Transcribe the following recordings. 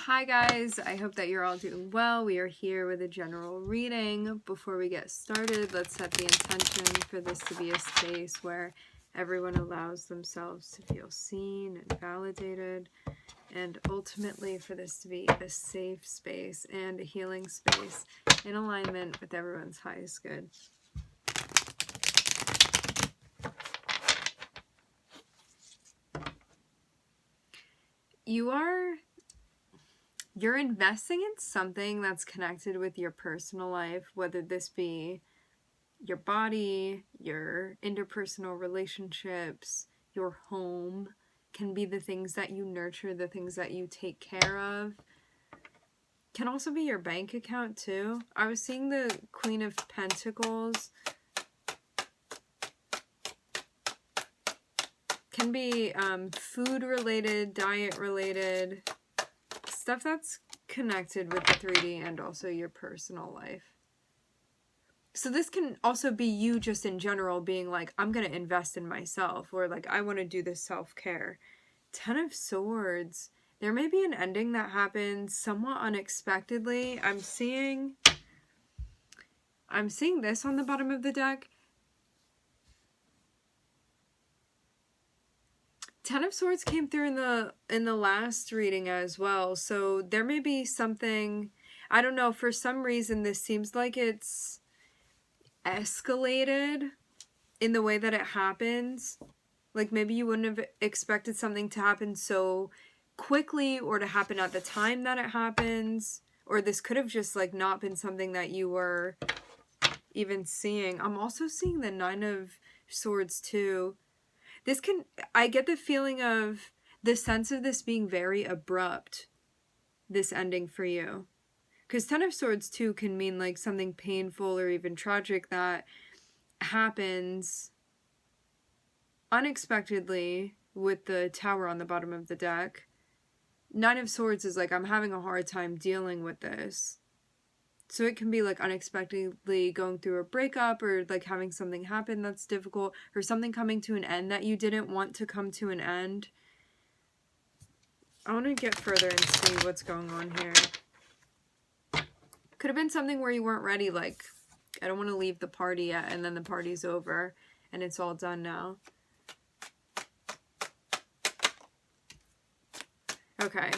Hi guys, I hope that you're all doing well. We are here with a general reading. Before we get started, let's set the intention for this to be a space where everyone allows themselves to feel seen and validated, and ultimately for this to be a safe space and a healing space in alignment with everyone's highest good. You're investing in something that's connected with your personal life, whether this be your body, your interpersonal relationships, your home, can be the things that you nurture, the things that you take care of. Can also be your bank account too. I was seeing the Queen of Pentacles. Can be food related, diet related, stuff that's connected with the 3D and also your personal life. So this can also be you just in general being like, I'm going to invest in myself, or like, I want to do this self-care. 10 of Swords. There may be an ending that happens somewhat unexpectedly. I'm seeing this on the bottom of the deck. 10 of Swords came through in the last reading as well. So there may be something, I don't know, for some reason this seems like it's escalated in the way that it happens. Like maybe you wouldn't have expected something to happen so quickly or to happen at the time that it happens. Or this could have just like not been something that you were even seeing. I'm also seeing the 9 of Swords too. I get the feeling of the sense of this being very abrupt, this ending for you. Because 10 of Swords too can mean like something painful or even tragic that happens unexpectedly with the Tower on the bottom of the deck. 9 of Swords is like, I'm having a hard time dealing with this. So it can be like unexpectedly going through a breakup, or like having something happen that's difficult, or something coming to an end that you didn't want to come to an end. I want to get further and see what's going on here. Could have been something where you weren't ready, like, I don't want to leave the party yet, and then the party's over and it's all done now. Okay.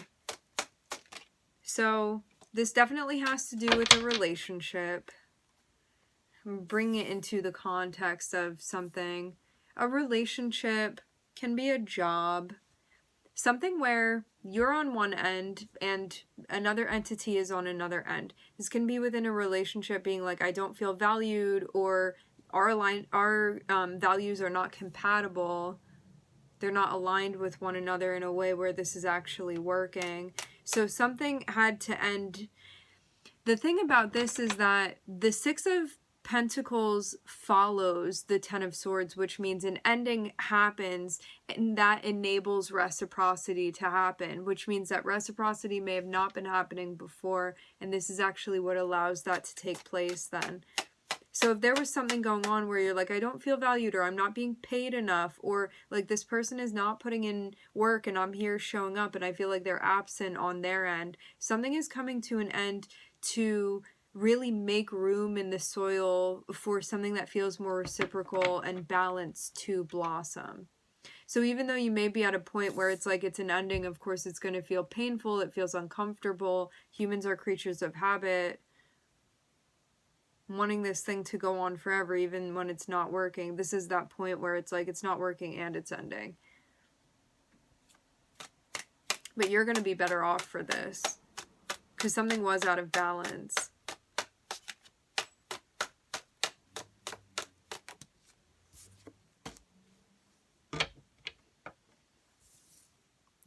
So this definitely has to do with a relationship. Bring it into the context of something. A relationship can be a job. Something where you're on one end and another entity is on another end. This can be within a relationship being like, I don't feel valued, or our values are not compatible. They're not aligned with one another in a way where this is actually working. So something had to end. The thing about this is that the 6 of Pentacles follows the 10 of Swords, which means an ending happens and that enables reciprocity to happen, which means that reciprocity may have not been happening before, and this is actually what allows that to take place then. So if there was something going on where you're like, I don't feel valued, or I'm not being paid enough, or like this person is not putting in work and I'm here showing up and I feel like they're absent on their end, something is coming to an end to really make room in the soil for something that feels more reciprocal and balanced to blossom. So even though you may be at a point where it's like it's an ending, of course it's going to feel painful, it feels uncomfortable. Humans are creatures of habit, wanting this thing to go on forever even when it's not working. This is that point where it's like it's not working and it's ending. But you're going to be better off for this, because something was out of balance.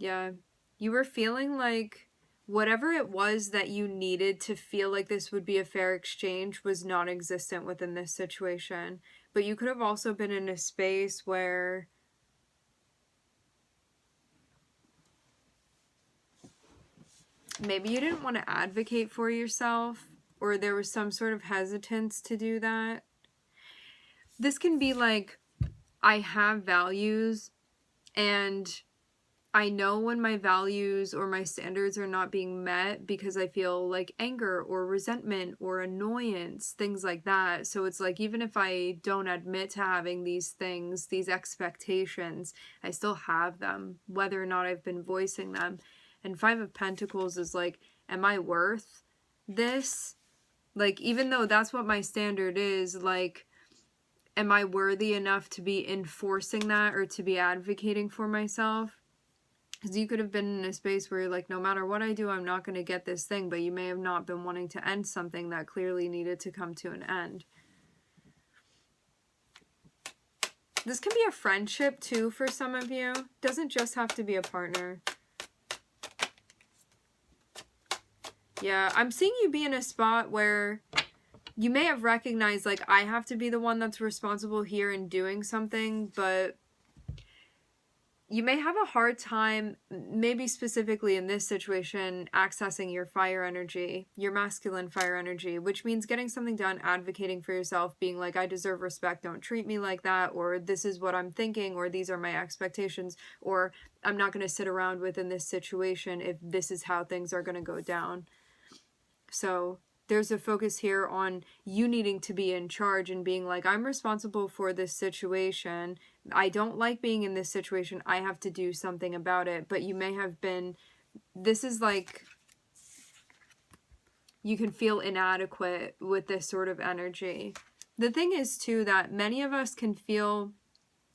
Yeah, you were feeling like whatever it was that you needed to feel like this would be a fair exchange was non-existent within this situation. But you could have also been in a space where maybe you didn't want to advocate for yourself, or there was some sort of hesitance to do that. This can be like, I have values and I know when my values or my standards are not being met because I feel like anger or resentment or annoyance, things like that. So it's like, even if I don't admit to having these things, these expectations, I still have them, whether or not I've been voicing them. And Five of Pentacles is like, am I worth this? Like, even though that's what my standard is, like, am I worthy enough to be enforcing that or to be advocating for myself? Because you could have been in a space where you're like, no matter what I do, I'm not going to get this thing, but you may have not been wanting to end something that clearly needed to come to an end. This can be a friendship too for some of you. Doesn't just have to be a partner. Yeah, I'm seeing you be in a spot where you may have recognized, like, I have to be the one that's responsible here in doing something, but you may have a hard time, maybe specifically in this situation, accessing your fire energy, your masculine fire energy, which means getting something done, advocating for yourself, being like, I deserve respect, don't treat me like that, or this is what I'm thinking, or these are my expectations, or I'm not going to sit around within this situation if this is how things are going to go down. So there's a focus here on you needing to be in charge and being like, I'm responsible for this situation. I don't like being in this situation. I have to do something about it. But you may have been, this is like, you can feel inadequate with this sort of energy. The thing is too that many of us can feel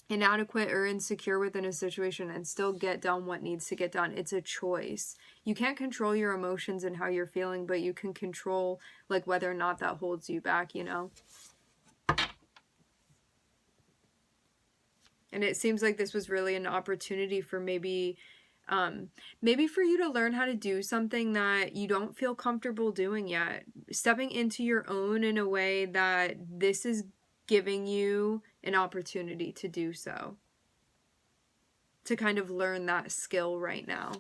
inadequate or insecure within a situation and still get done what needs to get done. It's a choice. You can't control your emotions and how you're feeling, but you can control like whether or not that holds you back, you know? And it seems like this was really an opportunity for maybe for you to learn how to do something that you don't feel comfortable doing yet. Stepping into your own in a way that this is giving you an opportunity to do so. To kind of learn that skill right now.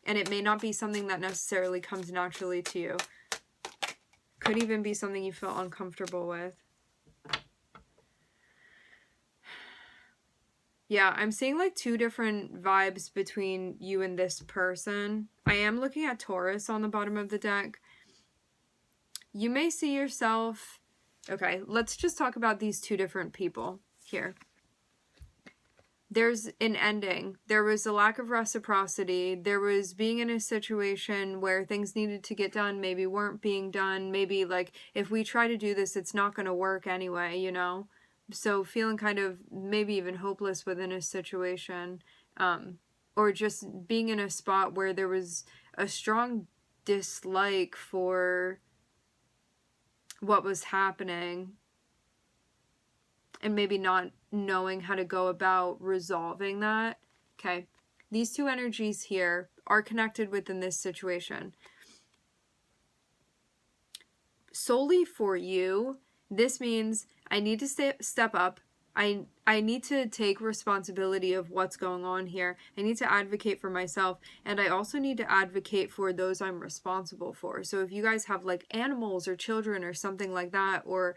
And it may not be something that necessarily comes naturally to you. Could even be something you feel uncomfortable with. Yeah, I'm seeing like two different vibes between you and this person. I am looking at Taurus on the bottom of the deck. You may see yourself... Okay, let's just talk about these two different people here. There's an ending. There was a lack of reciprocity. There was being in a situation where things needed to get done, maybe weren't being done. Maybe like, if we try to do this, it's not going to work anyway, you know? So feeling kind of maybe even hopeless within a situation. Or just being in a spot where there was a strong dislike for what was happening. And maybe not knowing how to go about resolving that. Okay, these two energies here are connected within this situation. Solely for you, this means I need to step up. I need to take responsibility of what's going on here. I need to advocate for myself, and I also need to advocate for those I'm responsible for. So if you guys have like animals or children or something like that, or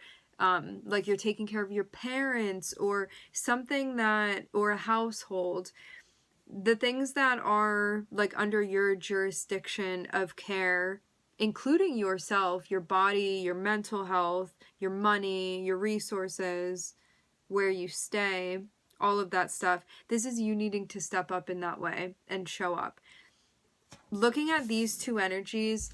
like you're taking care of your parents or something that, or a household, the things that are like under your jurisdiction of care, including yourself, your body, your mental health, your money, your resources, where you stay, all of that stuff. This is you needing to step up in that way and show up. Looking at these two energies,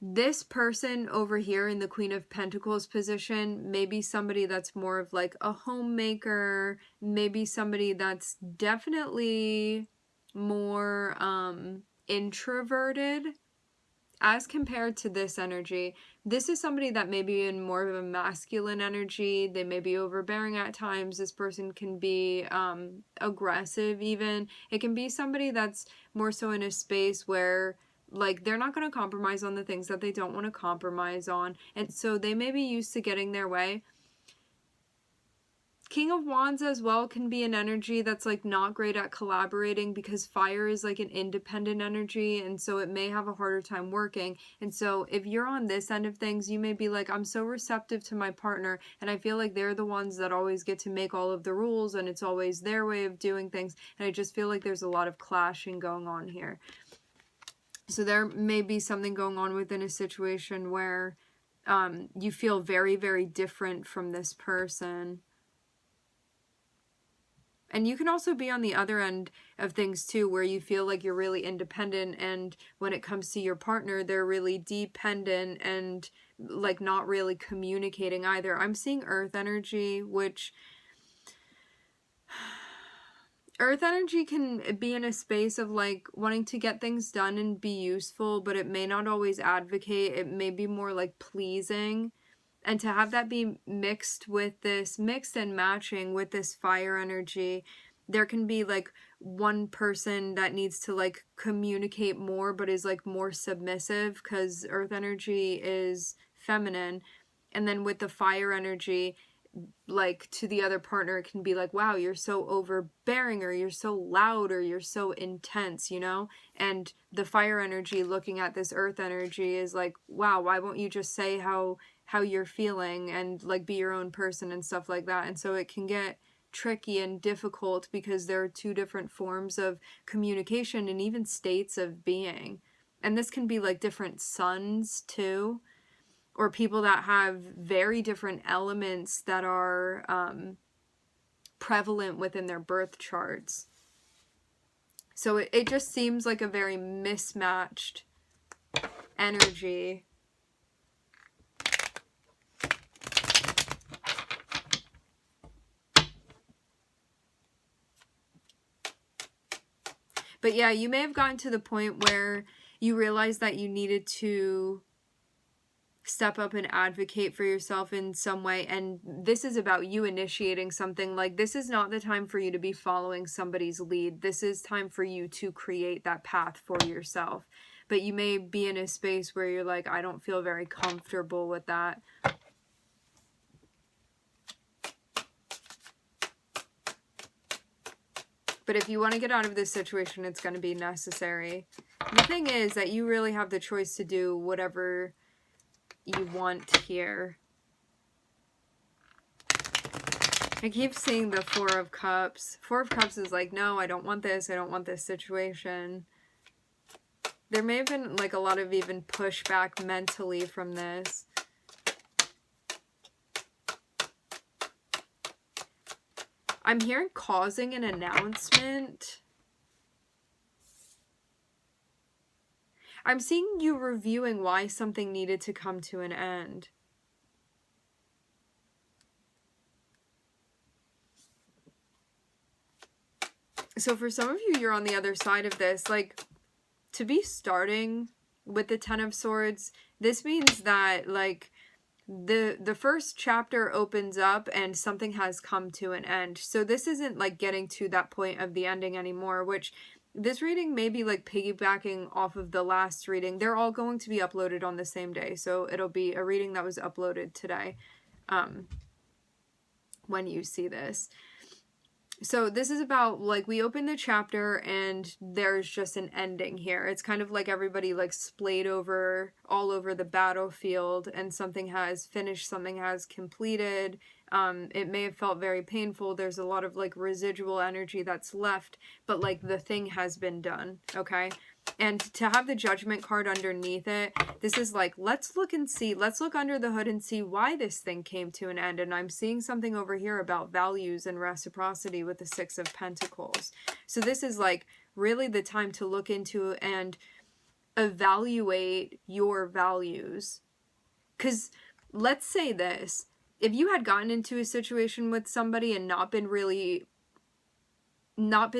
this person over here in the Queen of Pentacles position may be somebody that's more of like a homemaker, maybe somebody that's definitely more introverted as compared to this energy. This is somebody that may be in more of a masculine energy. They may be overbearing at times. This person can be aggressive even. It can be somebody that's more so in a space where like they're not going to compromise on the things that they don't want to compromise on. And so they may be used to getting their way. King of Wands as well can be an energy that's like not great at collaborating, because fire is like an independent energy, and so it may have a harder time working. And so if you're on this end of things, you may be like, I'm so receptive to my partner, and I feel like they're the ones that always get to make all of the rules, and it's always their way of doing things, and I just feel like there's a lot of clashing going on here. So there may be something going on within a situation where you feel very, very different from this person. And you can also be on the other end of things too, where you feel like you're really independent, and when it comes to your partner, they're really dependent and like not really communicating either. I'm seeing earth energy, which earth energy can be in a space of like wanting to get things done and be useful, but it may not always advocate. It may be more like pleasing. And to have that be mixed and matching with this fire energy, there can be like one person that needs to like communicate more, but is like more submissive, because earth energy is feminine. And then with the fire energy, like to the other partner, it can be like, wow, you're so overbearing, or you're so loud, or you're so intense, you know? And the fire energy looking at this earth energy is like, wow, why won't you just say how you're feeling and like be your own person and stuff like that. And so it can get tricky and difficult, because there are two different forms of communication and even states of being. And this can be like different suns too, or people that have very different elements that are prevalent within their birth charts. So it just seems like a very mismatched energy. But yeah, you may have gotten to the point where you realized that you needed to step up and advocate for yourself in some way, and this is about you initiating something. Like, this is not the time for you to be following somebody's lead. This is time for you to create that path for yourself. But you may be in a space where you're like, I don't feel very comfortable with that. But if you want to get out of this situation, it's going to be necessary. The thing is that you really have the choice to do whatever you want here. I keep seeing the Four of Cups. Four of Cups is like, no, I don't want this. I don't want this situation. There may have been like a lot of even pushback mentally from this. I'm hearing causing an announcement. I'm seeing you reviewing why something needed to come to an end. So for some of you, you're on the other side of this. Like, to be starting with the Ten of Swords, this means that like the first chapter opens up and something has come to an end. So this isn't like getting to that point of the ending anymore, which this reading may be like piggybacking off of the last reading. They're all going to be uploaded on the same day. So it'll be a reading that was uploaded today when you see this. So this is about, like, we open the chapter and there's just an ending here. It's kind of like everybody like splayed over all over the battlefield, and something has finished, something has completed. It may have felt very painful. There's a lot of like residual energy that's left, but like the thing has been done, okay? And to have the Judgment card underneath it, this is like, let's look and see, let's look under the hood and see why this thing came to an end. And I'm seeing something over here about values and reciprocity with the Six of Pentacles. So this is like really the time to look into and evaluate your values. Because let's say this, if you had gotten into a situation with somebody and not been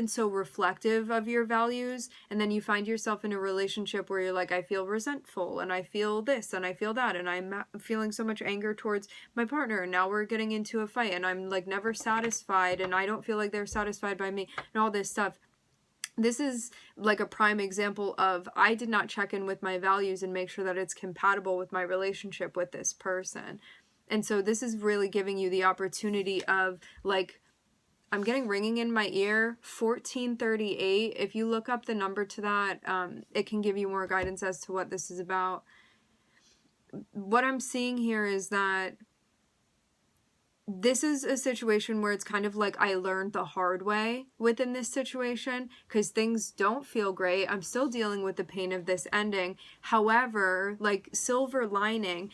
so reflective of your values, and then you find yourself in a relationship where you're like, I feel resentful, and I feel this, and I feel that, and I'm feeling so much anger towards my partner, and now we're getting into a fight, and I'm like never satisfied, and I don't feel like they're satisfied by me, and all this stuff. This is like a prime example of, I did not check in with my values and make sure that it's compatible with my relationship with this person. And so this is really giving you the opportunity of, like, I'm getting ringing in my ear, 1438. If you look up the number to that, it can give you more guidance as to what this is about. What I'm seeing here is that this is a situation where it's kind of like I learned the hard way within this situation, because things don't feel great. I'm still dealing with the pain of this ending. However, like, silver lining,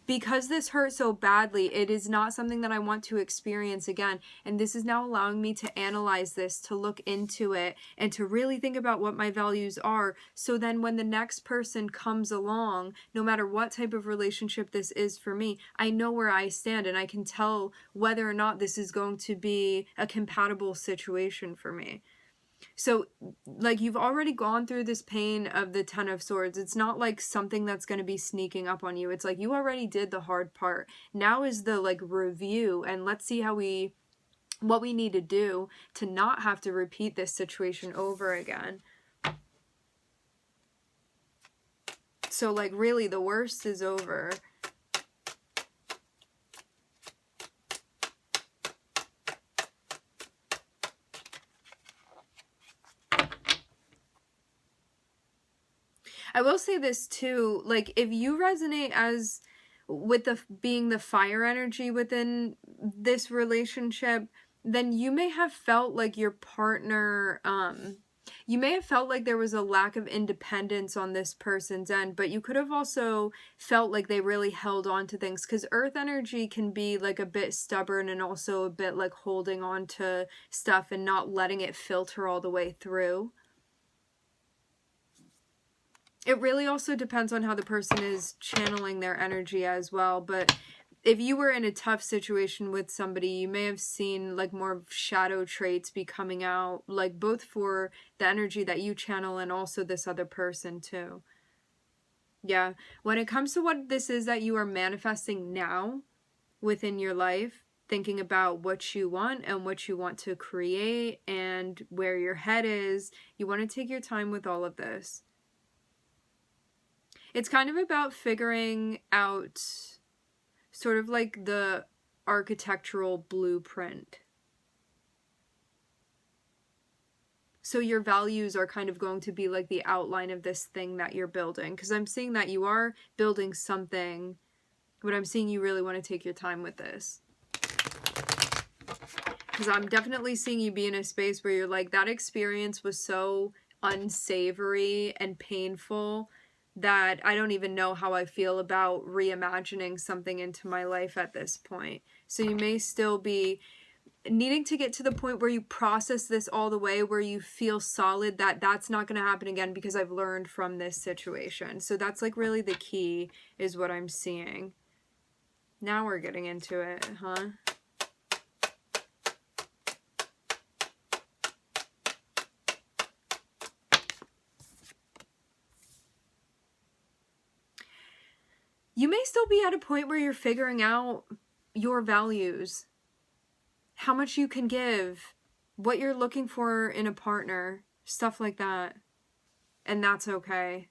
because this hurt so badly, it is not something that I want to experience again. And this is now allowing me to analyze this, to look into it, and to really think about what my values are. So then when the next person comes along, no matter what type of relationship this is for me, I know where I stand and I can tell whether or not this is going to be a compatible situation for me. So, like, you've already gone through this pain of the Ten of Swords. It's not like something that's going to be sneaking up on you. It's like you already did the hard part. Now is the, like, review, and let's see what we need to do to not have to repeat this situation over again. So, like, really, the worst is over. I will say this too, like, if you resonate as with the being the fire energy within this relationship, then you may have felt like your partner, you may have felt like there was a lack of independence on this person's end, but you could have also felt like they really held on to things, because earth energy can be like a bit stubborn and also a bit like holding on to stuff and not letting it filter all the way through. It really also depends on how the person is channeling their energy as well. But if you were in a tough situation with somebody, you may have seen like more shadow traits be coming out, like both for the energy that you channel and also this other person too. Yeah, when it comes to what this is that you are manifesting now within your life, thinking about what you want and what you want to create and where your head is, you want to take your time with all of this. It's kind of about figuring out sort of like the architectural blueprint. So your values are kind of going to be like the outline of this thing that you're building. Because I'm seeing that you are building something, but I'm seeing you really want to take your time with this. Because I'm definitely seeing you be in a space where you're like, that experience was so unsavory and painful that I don't even know how I feel about reimagining something into my life at this point. So you may still be needing to get to the point where you process this all the way, where you feel solid that that's not going to happen again because I've learned from this situation. So that's like really the key, is what I'm seeing. Now we're getting into it, huh? You may still be at a point where you're figuring out your values, how much you can give, what you're looking for in a partner, stuff like that. And that's okay.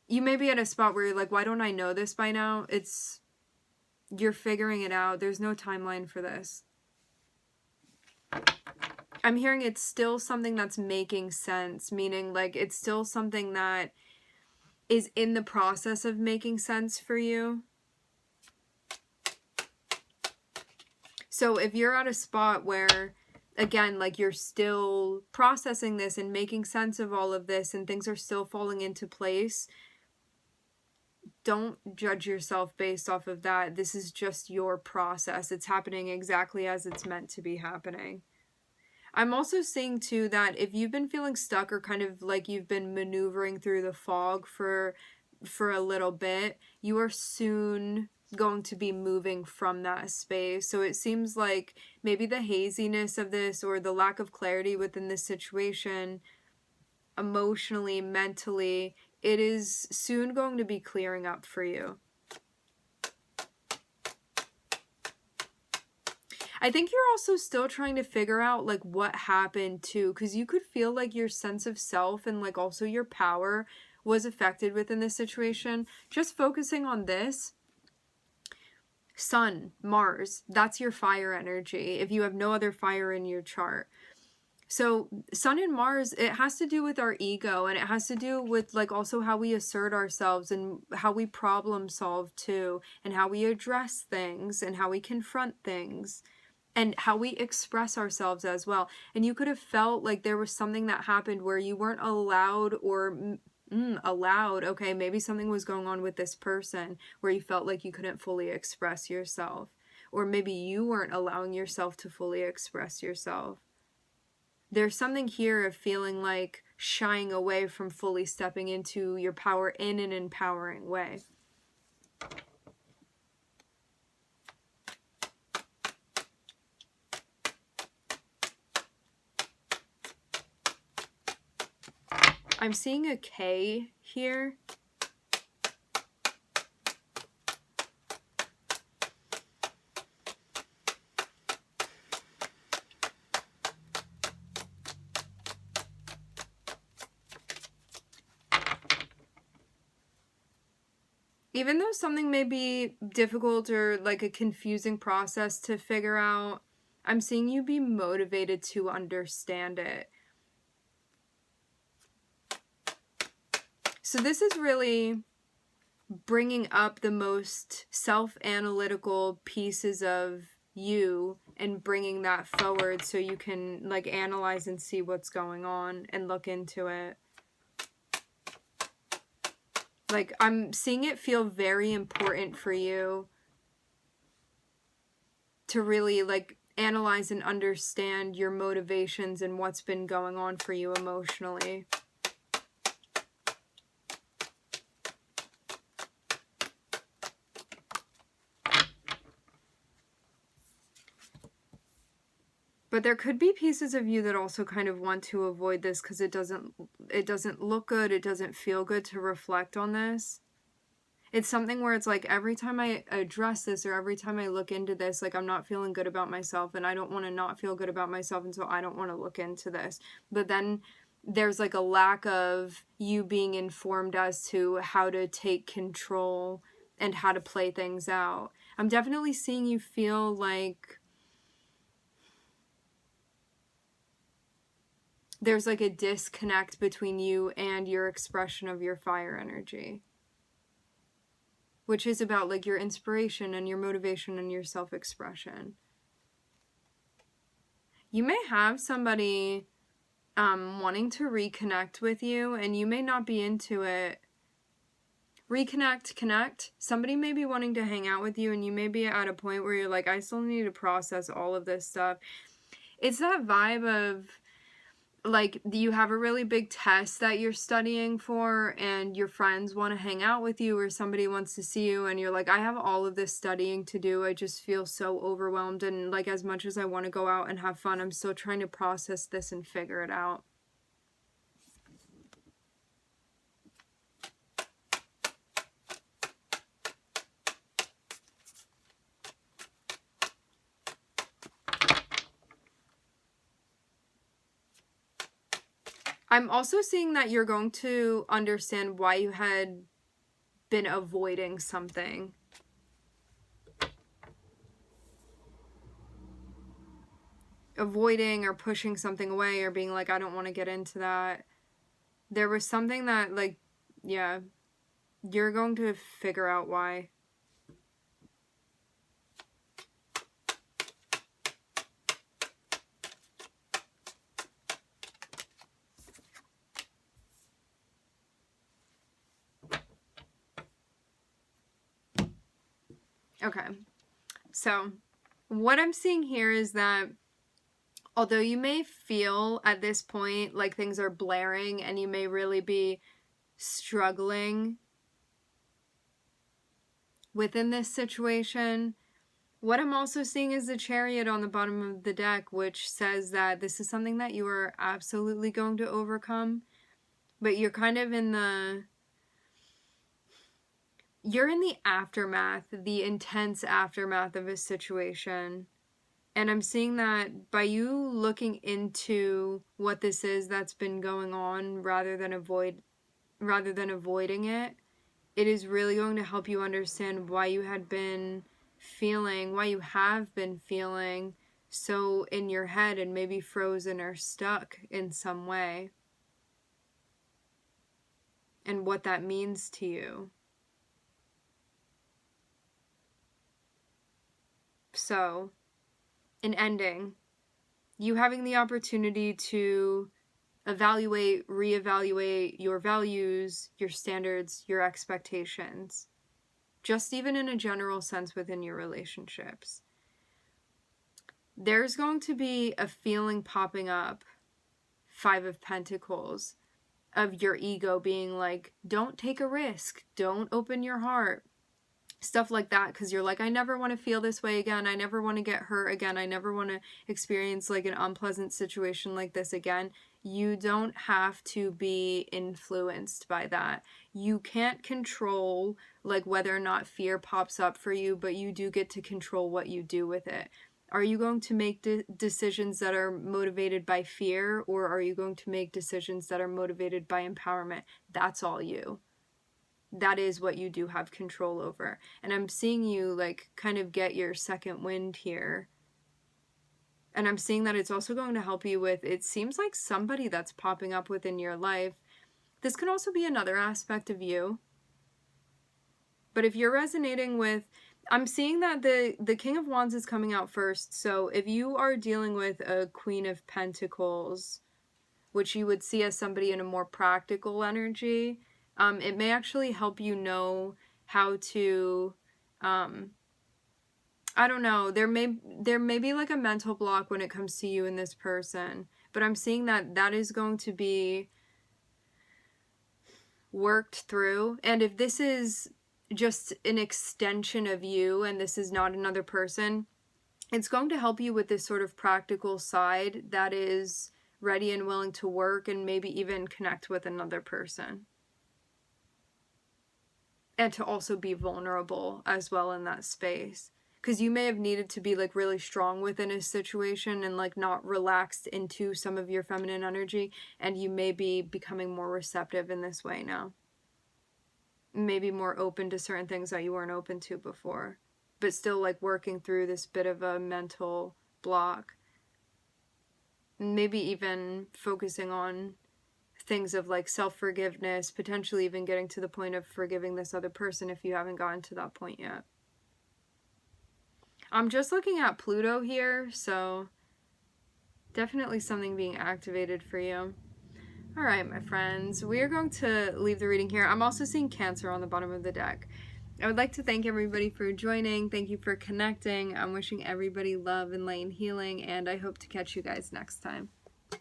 You may be at a spot where you're like, why don't I know this by now? You're figuring it out. There's no timeline for this. I'm hearing it's still something that's making sense, meaning like it's still something that is in the process of making sense for you. So if you're at a spot where, again, like you're still processing this and making sense of all of this and things are still falling into place, don't judge yourself based off of that. This is just your process. It's happening exactly as it's meant to be happening. I'm also seeing too that if you've been feeling stuck or kind of like you've been maneuvering through the fog for a little bit, you are soon going to be moving from that space. So it seems like maybe the haziness of this or the lack of clarity within this situation, emotionally, mentally, it is soon going to be clearing up for you. I think you're also still trying to figure out like what happened too, because you could feel like your sense of self and like also your power was affected within this situation. Just focusing on this, Sun, Mars, that's your fire energy if you have no other fire in your chart. So Sun and Mars, it has to do with our ego, and it has to do with like also how we assert ourselves and how we problem solve too, and how we address things and how we confront things and how we express ourselves as well. And you could have felt like there was something that happened where you weren't allowed or allowed, okay, maybe something was going on with this person where you felt like you couldn't fully express yourself, or maybe you weren't allowing yourself to fully express yourself. There's something here of feeling like shying away from fully stepping into your power in an empowering way. I'm seeing a K here. Even though something may be difficult or like a confusing process to figure out, I'm seeing you be motivated to understand it. So this is really bringing up the most self-analytical pieces of you and bringing that forward so you can like analyze and see what's going on and look into it. Like, I'm seeing it feel very important for you to really, like, analyze and understand your motivations and what's been going on for you emotionally. But there could be pieces of you that also kind of want to avoid this because it doesn't look good, it doesn't feel good to reflect on this. It's something where it's like every time I address this or every time I look into this, like I'm not feeling good about myself, and I don't want to not feel good about myself, and so I don't want to look into this. But then there's like a lack of you being informed as to how to take control and how to play things out. I'm definitely seeing you feel like there's like a disconnect between you and your expression of your fire energy, which is about like your inspiration and your motivation and your self-expression. You may have somebody wanting to reconnect with you, and you may not be into it. Reconnect, connect. Somebody may be wanting to hang out with you, and you may be at a point where you're like, I still need to process all of this stuff. It's that vibe of like you have a really big test that you're studying for and your friends want to hang out with you, or somebody wants to see you and you're like, I have all of this studying to do. I just feel so overwhelmed, and like as much as I want to go out and have fun, I'm still trying to process this and figure it out. I'm also seeing that you're going to understand why you had been avoiding something. Avoiding or pushing something away or being like, I don't want to get into that. There was something that, like, yeah, you're going to figure out why. Okay, so what I'm seeing here is that although you may feel at this point like things are blaring and you may really be struggling within this situation, what I'm also seeing is the Chariot on the bottom of the deck, which says that this is something that you are absolutely going to overcome, but you're kind of in the... You're in the aftermath, the intense aftermath of a situation. And I'm seeing that by you looking into what this is that's been going on rather than avoiding it, it is really going to help you understand why you had been feeling, why you have been feeling so in your head and maybe frozen or stuck in some way, and what that means to you. So, in ending, you having the opportunity to evaluate, reevaluate your values, your standards, your expectations, just even in a general sense within your relationships. There's going to be a feeling popping up, 5 of Pentacles, of your ego being like, don't take a risk, don't open your heart, stuff like that, because you're like, I never want to feel this way again, I never want to get hurt again, I never want to experience like an unpleasant situation like this again. You don't have to be influenced by that. You can't control like whether or not fear pops up for you, but you do get to control what you do with it. Are you going to make decisions that are motivated by fear, or are you going to make decisions that are motivated by empowerment? That's all you. That is what you do have control over. And I'm seeing you like kind of get your second wind here. And I'm seeing that it's also going to help you with, it seems like somebody that's popping up within your life. This can also be another aspect of you. But if you're resonating with, I'm seeing that the King of Wands is coming out first. So if you are dealing with a Queen of Pentacles, which you would see as somebody in a more practical energy, it may actually help you know how to, I don't know, there may be like a mental block when it comes to you and this person, but I'm seeing that that is going to be worked through. And if this is just an extension of you and this is not another person, it's going to help you with this sort of practical side that is ready and willing to work and maybe even connect with another person. And to also be vulnerable as well in that space. Because you may have needed to be like really strong within a situation and like not relaxed into some of your feminine energy. And you may be becoming more receptive in this way now. Maybe more open to certain things that you weren't open to before. But still like working through this bit of a mental block. Maybe even focusing on things of like self-forgiveness, potentially even getting to the point of forgiving this other person if you haven't gotten to that point yet. I'm just looking at Pluto here, so definitely something being activated for you. All right, my friends, we are going to leave the reading here. I'm also seeing Cancer on the bottom of the deck. I would like to thank everybody for joining. Thank you for connecting. I'm wishing everybody love and light and healing, and I hope to catch you guys next time.